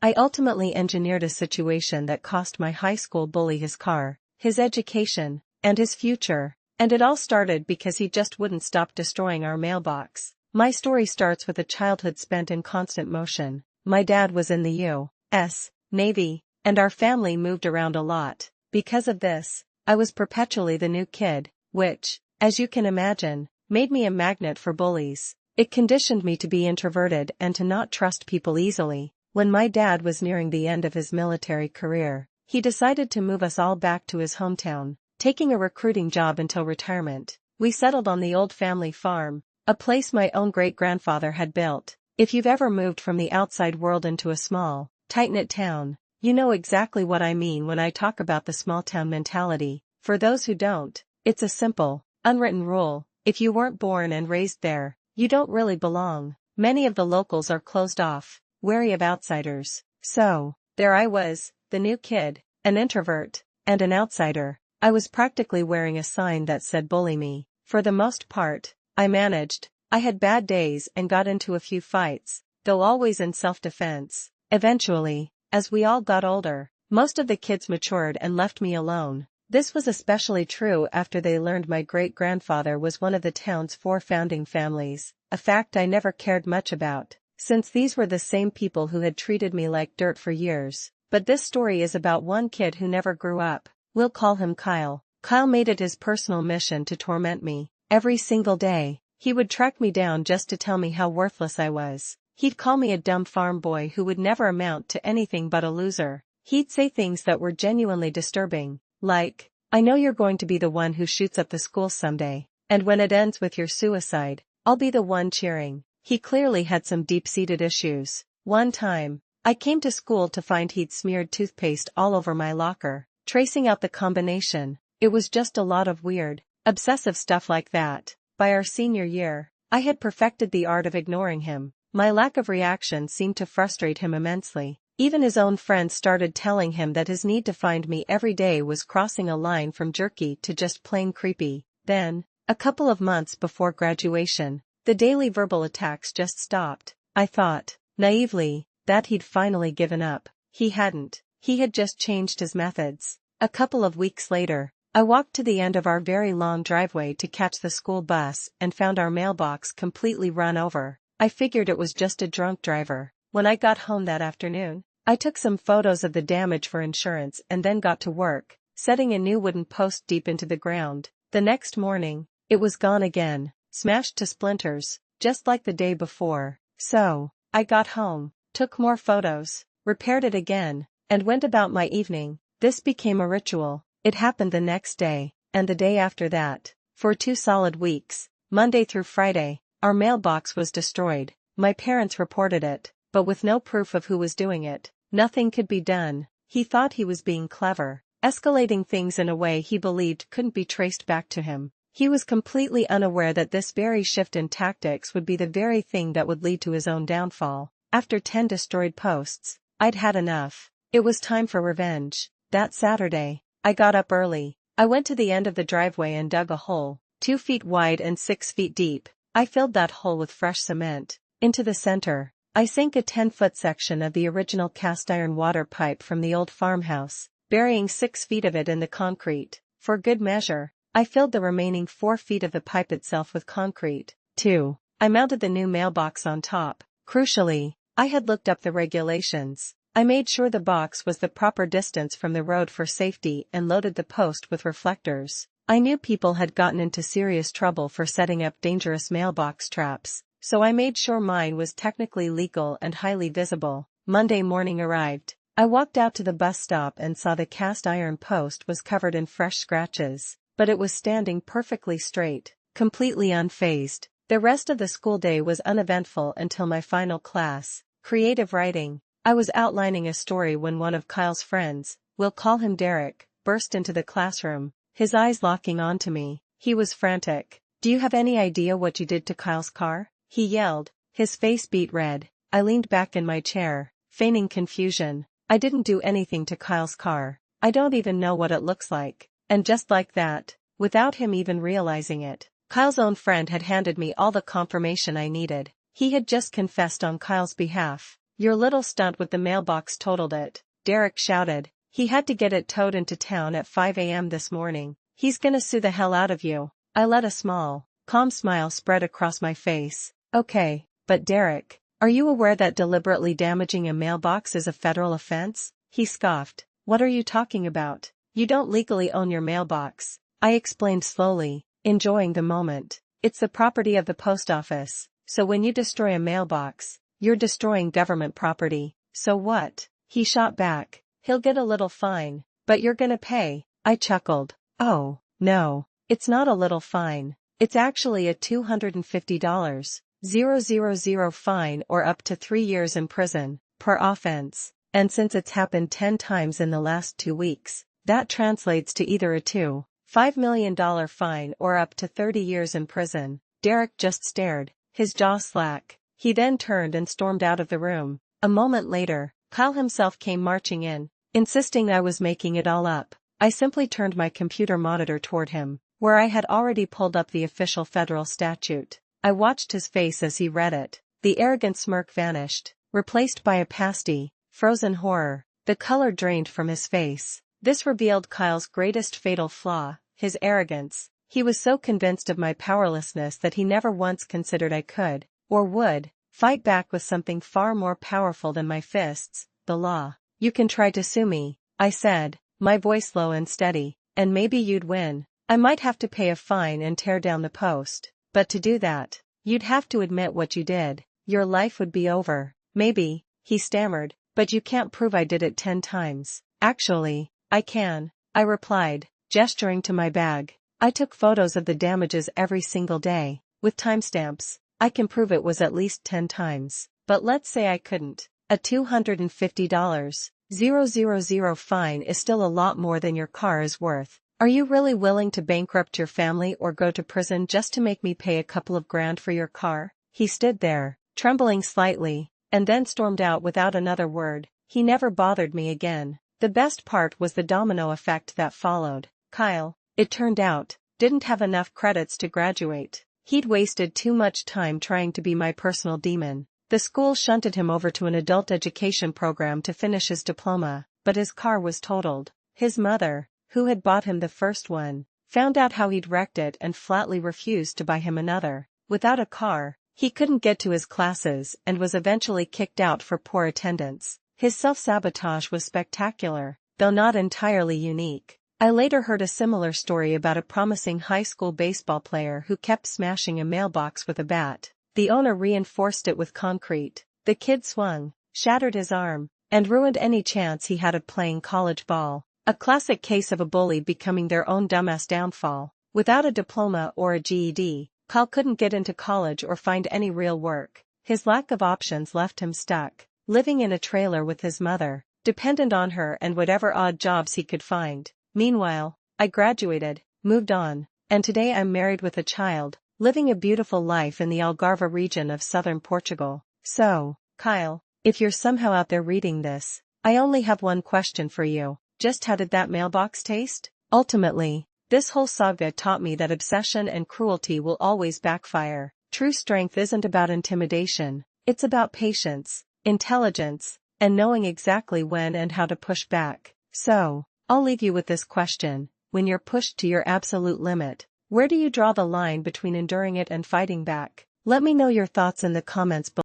I ultimately engineered a situation that cost my high school bully his car, his education, and his future. And it all started because he just wouldn't stop destroying our mailbox. My story starts with a childhood spent in constant motion. My dad was in the U.S. Navy, and our family moved around a lot. Because of this, I was perpetually the new kid, which, as you can imagine, made me a magnet for bullies. It conditioned me to be introverted and to not trust people easily. When my dad was nearing the end of his military career, he decided to move us all back to his hometown, taking a recruiting job until retirement. We settled on the old family farm, a place my own great-grandfather had built. If you've ever moved from the outside world into a small, tight-knit town, you know exactly what I mean when I talk about the small-town mentality. For those who don't, it's a simple, unwritten rule: if you weren't born and raised there, you don't really belong. Many of the locals are closed off, wary of outsiders. So, there I was, the new kid, an introvert, and an outsider. I was practically wearing a sign that said "bully me." For the most part, I managed. I had bad days and got into a few fights, though always in self-defense. Eventually, as we all got older, most of the kids matured and left me alone. This was especially true after they learned my great-grandfather was one of the town's 4 founding families, a fact I never cared much about, since these were the same people who had treated me like dirt for years. But this story is about one kid who never grew up. We'll call him Kyle. Kyle made it his personal mission to torment me. Every single day, he would track me down just to tell me how worthless I was. He'd call me a dumb farm boy who would never amount to anything but a loser. He'd say things that were genuinely disturbing, like, "I know you're going to be the one who shoots up the school someday, and when it ends with your suicide, I'll be the one cheering." He clearly had some deep-seated issues. One time, I came to school to find he'd smeared toothpaste all over my locker. Tracing out the combination, it was just a lot of weird, obsessive stuff like that. By our senior year, I had perfected the art of ignoring him. My lack of reaction seemed to frustrate him immensely. Even his own friends started telling him that his need to find me every day was crossing a line from jerky to just plain creepy. Then, a couple of months before graduation, the daily verbal attacks just stopped. I thought, naively, that he'd finally given up. He hadn't. He had just changed his methods. A couple of weeks later, I walked to the end of our very long driveway to catch the school bus and found our mailbox completely run over. I figured it was just a drunk driver. When I got home that afternoon, I took some photos of the damage for insurance and then got to work, setting a new wooden post deep into the ground. The next morning, it was gone again, smashed to splinters, just like the day before. So, I got home, took more photos, repaired it again, and went about my evening. This became a ritual. It happened the next day, and the day after that. For 2 solid weeks, Monday through Friday, our mailbox was destroyed. My parents reported it, but with no proof of who was doing it, nothing could be done. He thought he was being clever, escalating things in a way he believed couldn't be traced back to him. He was completely unaware that this very shift in tactics would be the very thing that would lead to his own downfall. After 10 destroyed posts, I'd had enough. It was time for revenge. That Saturday, I got up early. I went to the end of the driveway and dug a hole, 2 feet wide and 6 feet deep. I filled that hole with fresh cement. Into the center, I sank a 10-foot section of the original cast-iron water pipe from the old farmhouse, burying 6 feet of it in the concrete. For good measure, I filled the remaining 4 feet of the pipe itself with concrete, too. I mounted the new mailbox on top. Crucially, I had looked up the regulations. I made sure the box was the proper distance from the road for safety and loaded the post with reflectors. I knew people had gotten into serious trouble for setting up dangerous mailbox traps, so I made sure mine was technically legal and highly visible. Monday morning arrived. I walked out to the bus stop and saw the cast iron post was covered in fresh scratches, but it was standing perfectly straight, completely unfazed. The rest of the school day was uneventful until my final class, creative writing. I was outlining a story when one of Kyle's friends, we'll call him Derek, burst into the classroom, his eyes locking onto me. He was frantic. "Do you have any idea what you did to Kyle's car?" he yelled, his face beet red. I leaned back in my chair, feigning confusion. "I didn't do anything to Kyle's car. I don't even know what it looks like." And just like that, without him even realizing it, Kyle's own friend had handed me all the confirmation I needed. He had just confessed on Kyle's behalf. Your little stunt with the mailbox totaled it, Derek shouted. He had to get it towed into town at 5 a.m. this morning. He's gonna sue the hell out of you. I let a small, calm smile spread across my face. Okay, but Derek, are you aware that deliberately damaging a mailbox is a federal offense? He scoffed. What are you talking about? You don't legally own your mailbox. I explained slowly, enjoying the moment. It's the property of the post office, so when you destroy a mailbox, you're destroying government property. So what? He shot back. He'll get a little fine, but you're gonna pay. I chuckled. Oh, no, it's not a little fine. It's actually a $250,000 fine or up to 3 years in prison, per offense. And since it's happened 10 times in the last 2 weeks, that translates to either a $2.5 million fine or up to 30 years in prison. Derek just stared, his jaw slack. He then turned and stormed out of the room. A moment later, Kyle himself came marching in, insisting I was making it all up. I simply turned my computer monitor toward him, where I had already pulled up the official federal statute. I watched his face as he read it. The arrogant smirk vanished, replaced by a pasty, frozen horror. The color drained from his face. This revealed Kyle's greatest fatal flaw, his arrogance. He was so convinced of my powerlessness that he never once considered I could, or would, fight back with something far more powerful than my fists, the law. You can try to sue me, I said, my voice low and steady, and maybe you'd win. I might have to pay a fine and tear down the post, but to do that, you'd have to admit what you did. Your life would be over. Maybe, he stammered, but you can't prove I did it 10 times. Actually, I can, I replied, gesturing to my bag. I took photos of the damages every single day, with timestamps. I can prove it was at least 10 times. But let's say I couldn't. A $250,000 fine is still a lot more than your car is worth. Are you really willing to bankrupt your family or go to prison just to make me pay a couple of grand for your car? He stood there, trembling slightly, and then stormed out without another word. He never bothered me again. The best part was the domino effect that followed. Kyle, it turned out, didn't have enough credits to graduate. He'd wasted too much time trying to be my personal demon. The school shunted him over to an adult education program to finish his diploma, but his car was totaled. His mother, who had bought him the first one, found out how he'd wrecked it and flatly refused to buy him another. Without a car, he couldn't get to his classes and was eventually kicked out for poor attendance. His self-sabotage was spectacular, though not entirely unique. I later heard a similar story about a promising high school baseball player who kept smashing a mailbox with a bat. The owner reinforced it with concrete. The kid swung, shattered his arm, and ruined any chance he had of playing college ball. A classic case of a bully becoming their own dumbass downfall. Without a diploma or a GED, Kyle couldn't get into college or find any real work. His lack of options left him stuck, living in a trailer with his mother, dependent on her and whatever odd jobs he could find. Meanwhile, I graduated, moved on, and today I'm married with a child, living a beautiful life in the Algarve region of southern Portugal. So, Kyle, if you're somehow out there reading this, I only have one question for you. Just how did that mailbox taste? Ultimately, this whole saga taught me that obsession and cruelty will always backfire. True strength isn't about intimidation, it's about patience, intelligence, and knowing exactly when and how to push back. So, I'll leave you with this question. When you're pushed to your absolute limit, where do you draw the line between enduring it and fighting back? Let me know your thoughts in the comments below.